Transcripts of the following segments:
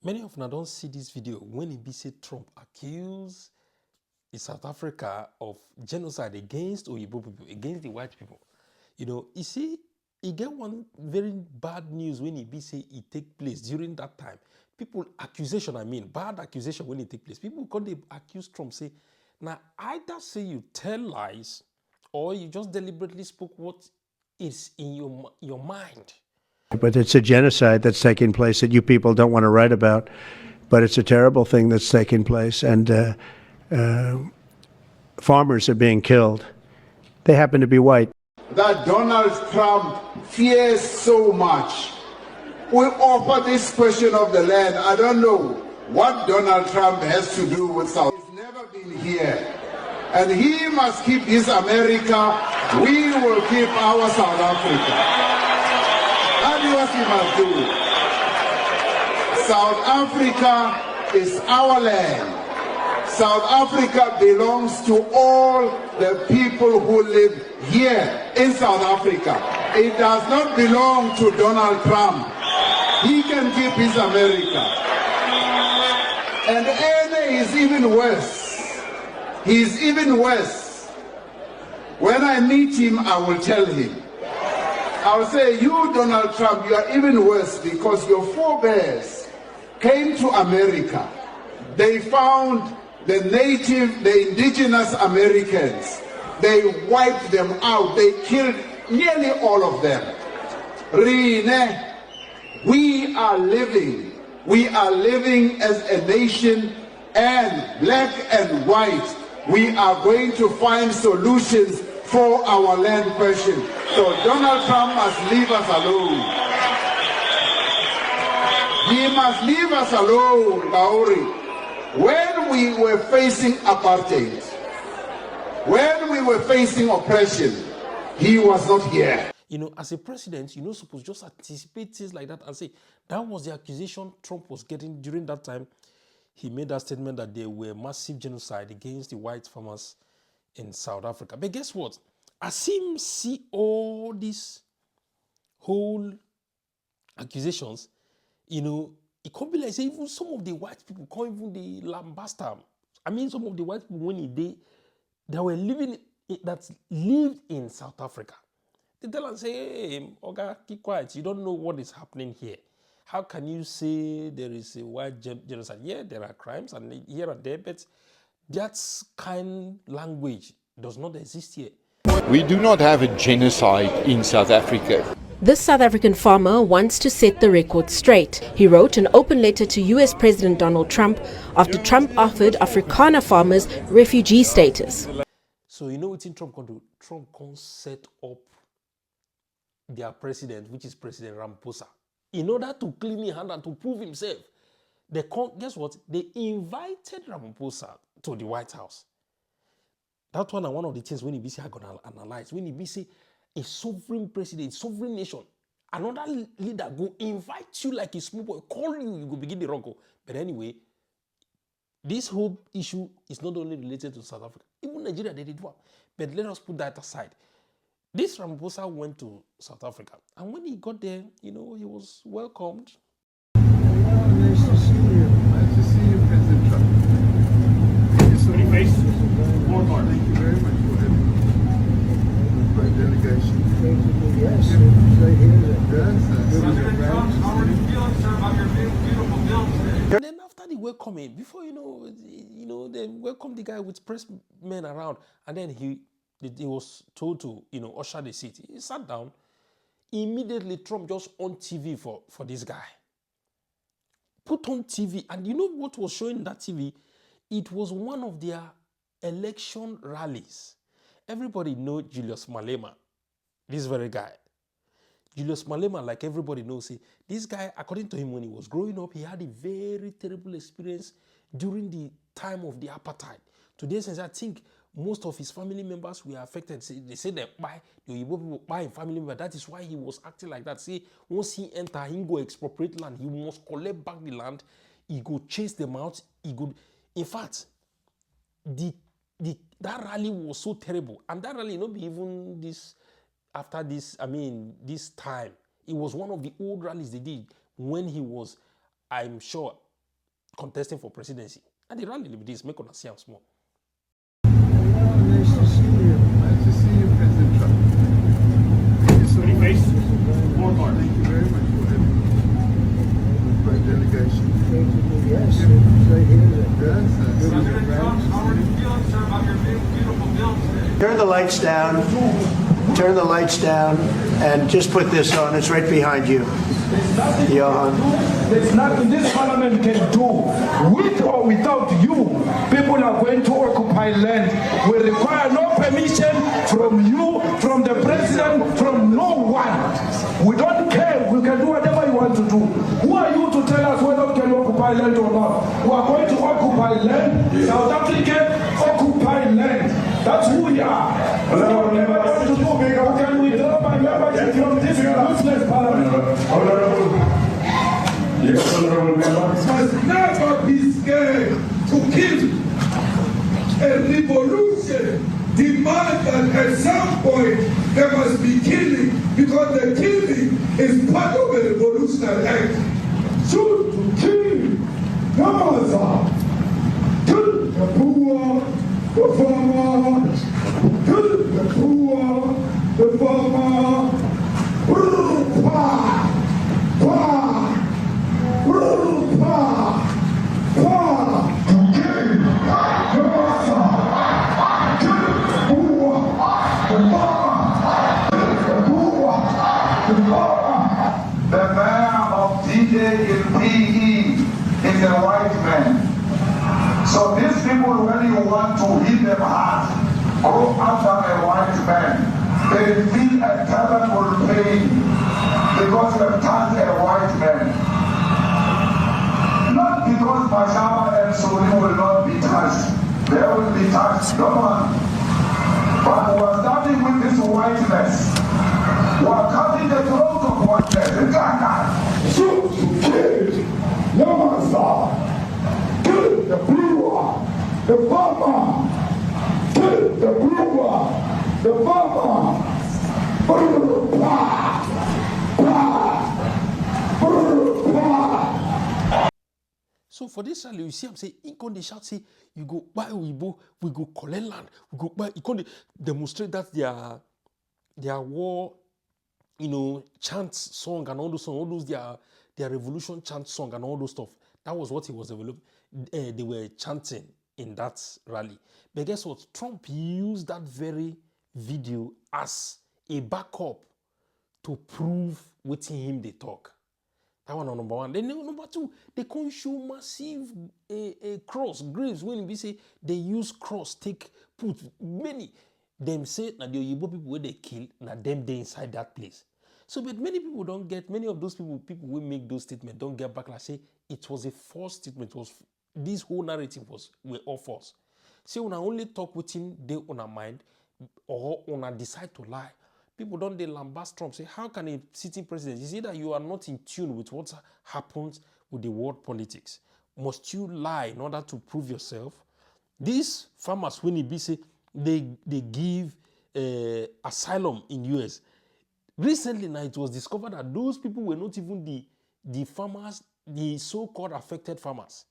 Many of them don't see this video when he be say Trump accused South Africa of genocide against Oyibo people, against the white people. You know, you see, he get one very bad news when he be say it take place during that time. People accusation, bad accusation when it take place. People come they accuse Trump, say, now either say you tell lies or you just deliberately spoke what is in your mind. But it's a genocide that's taking place that you people don't want to write about. But it's a terrible thing that's taking place. And farmers are being killed. They happen to be white. That Donald Trump fears so much. We offer this question of the land. I don't know what Donald Trump has to do with South. He's never been here. And he must keep his America. We will keep our South Africa. That is what he must do. South Africa is our land. South Africa belongs to all the people who live here in South Africa. It does not belong to Donald Trump. He can keep his America. And Ene is even worse. He's even worse. When I meet him, I will tell him. I'll say, you, Donald Trump, you are even worse because your forebears came to America. They found the native, the indigenous Americans. They wiped them out. They killed nearly all of them. Rine, we are living as a nation, and black and white, we are going to find solutions for our land question. So Donald Trump must leave us alone. He must leave us alone, Maori. When we were facing apartheid, when we were facing oppression, he was not here. You know, as a president, you're not supposed to just anticipate things like that and say, that was the accusation Trump was getting during that time. He made that statement that there were massive genocide against the white farmers in South Africa. But guess what? As him see all these whole accusations, you know, it could be like say even some of the white people can't even the lambasta. Some of the white people when they were living that lived in South Africa. They tell and say, hey, Oga, keep quiet. You don't know what is happening here. How can you say there is a white genocide? Yeah, there are crimes and here and there, but that kind language does not exist here. We do not have a genocide in South Africa. This South African farmer wants to set the record straight. He wrote an open letter to US President Donald Trump after Trump offered Afrikaner farmers refugee status. So you know what Trump can do? Trump can set up their president, which is President Ramaposa, in order to clean his hand and to prove himself. Guess what? They invited Ramaposa to the White House. That's one of the things when he be say, I'm going to analyze. When he be say, a sovereign president, sovereign nation, another leader go invite you like a small boy, call you, you go begin the rock. But anyway, this whole issue is not only related to South Africa. Even Nigeria, they did one. But let us put that aside. This Ramaposa went to South Africa. And when he got there, you know, he was welcomed. Nice to see you. Nice to see you, President Trump. Thank you so much. Thank you very much for having me. My delegation. Yes, right here. And then after the welcoming, before you know, they welcomed the guy with press men around, and then he was told to, usher the seat. He sat down. Immediately, Trump just on TV for this guy. Put on TV, and you know what was showing that TV? It was one of their election rallies. Everybody knows Julius Malema, this very guy. Julius Malema, like everybody knows, this guy, according to him, when he was growing up, he had a very terrible experience during the time of the apartheid. To the essence, I think most of his family members were affected. They say that the Igbo people buy family member. That is why he was acting like that. See, once he enter, he go expropriate land. He must collect back the land. He go chase them out. In fact, that rally was so terrible, and that rally not be even this. After this, this time, it was one of the old rallies they did when he was, I'm sure, contesting for presidency. And the rally with this, make us see how small. Nice to see you. Nice to see you, President Trump. Thank you so much. Thank you very much for having me. Great delegation. Yes, right here. Yes, How are you feeling, sir, about your beautiful bill today? Turn the lights down. Turn the lights down, and just put this on. It's right behind you, Johan. There's nothing this parliament can do. With or without you, people are going to occupy land. We require no permission from you, from the president, from no one. We don't care. We can do whatever you want to do. Who are you to tell us whether we can occupy land or not? We are going to occupy land. South Africa, occupy land. That's who we are. Whatever we want to do, can we drop my membership from this useless parliament? Yes, honorable member. Must never be scared to kill. A revolution demands that at some point there must be killing, because the killing is part of a revolutionary act. Shoot to kill. Gaza. Kill the poor, the farmer. Kill the poor, the farmer. The man of D-Day in PE is a white man. So these people, when you want to hit them hard, go after a white man. They feel a terrible pain because you have turned a white man. Not because Mashaba and Suri will not be touched. They will be touched, no one. But we are starting with this whiteness. We are cutting the throat of whiteness. Shoot to kill. Gaza. Kill the brewer, the farmer. Kill the brewer, the farmer. So for this rally, you see, I'm saying, they shout, say, you go buy Weibo, we go collect land, we go buy. They demonstrate that their war, chant song and all those songs, all those their revolution chant song and all those stuff. That was what he was developing. They were chanting in that rally. But guess what? Trump used that very video as a backup to prove within him they talk. That one on number one. Then number two, they can show massive cross graves when we say they use cross, put many. Them say that the Oyibo people where they kill, na them they inside that place. So, but many people don't get, many of those people who make those statements don't get back and say it was a false statement. It was this whole narrative were all false. See, when I only talk with him, they on a mind, or when I decide to lie. People don't they lambast Trump, say, how can a sitting president? You see that you are not in tune with what happens with the world politics. Must you lie in order to prove yourself? These farmers, when it be say, they give asylum in US. Recently now it was discovered that those people were not even the farmers, the so-called affected farmers.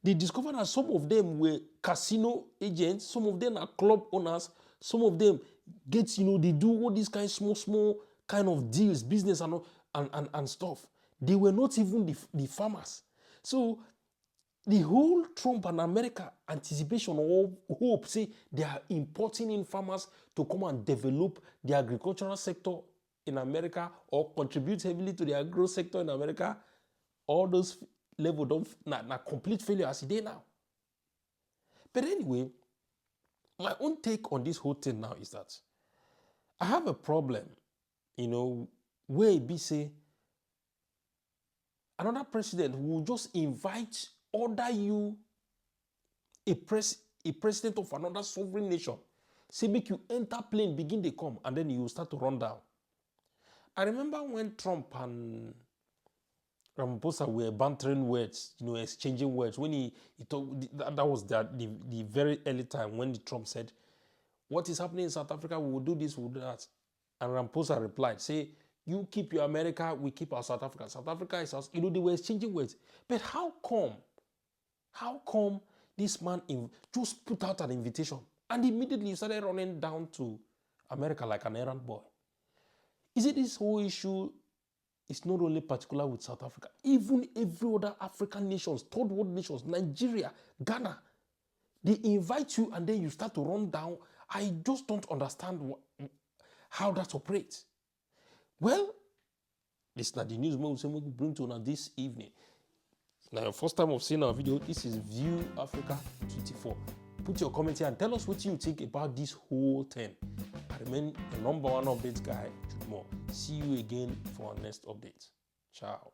They discovered that some of them were casino agents, some of them are club owners, some of them get, they do all these kind of small kind of deals, business and stuff. They were not even the farmers. So the whole Trump and America anticipation or hope, say they are importing in farmers to come and develop the agricultural sector in America or contribute heavily to the agro sector in America. All those levels don't complete failure as it is now. But anyway, my own take on this whole thing now is that I have a problem, where it be say another president will just order you a president of another sovereign nation, say make you enter plane, begin they come, and then you start to run down. I remember when Trump and Ramaposa were bantering words, exchanging words. When he talked, that was the very early time when Trump said, what is happening in South Africa, we will do this, we will do that. And Ramaposa replied, say, you keep your America, we keep our South Africa. South Africa is us. They were exchanging words. But how come How come this man just put out an invitation and immediately started running down to America like an errand boy? Is it this whole issue is not only particular with South Africa, even every other African nations, third world nations, Nigeria, Ghana, they invite you and then you start to run down. I just don't understand how that operates. Well, this is not the news we bring to you this evening. Now, your first time of seeing our video, this is View Africa 24. Put your comment here and tell us what you think about this whole thing. I remain the #1 update guy, More. See you again for our next update. Ciao.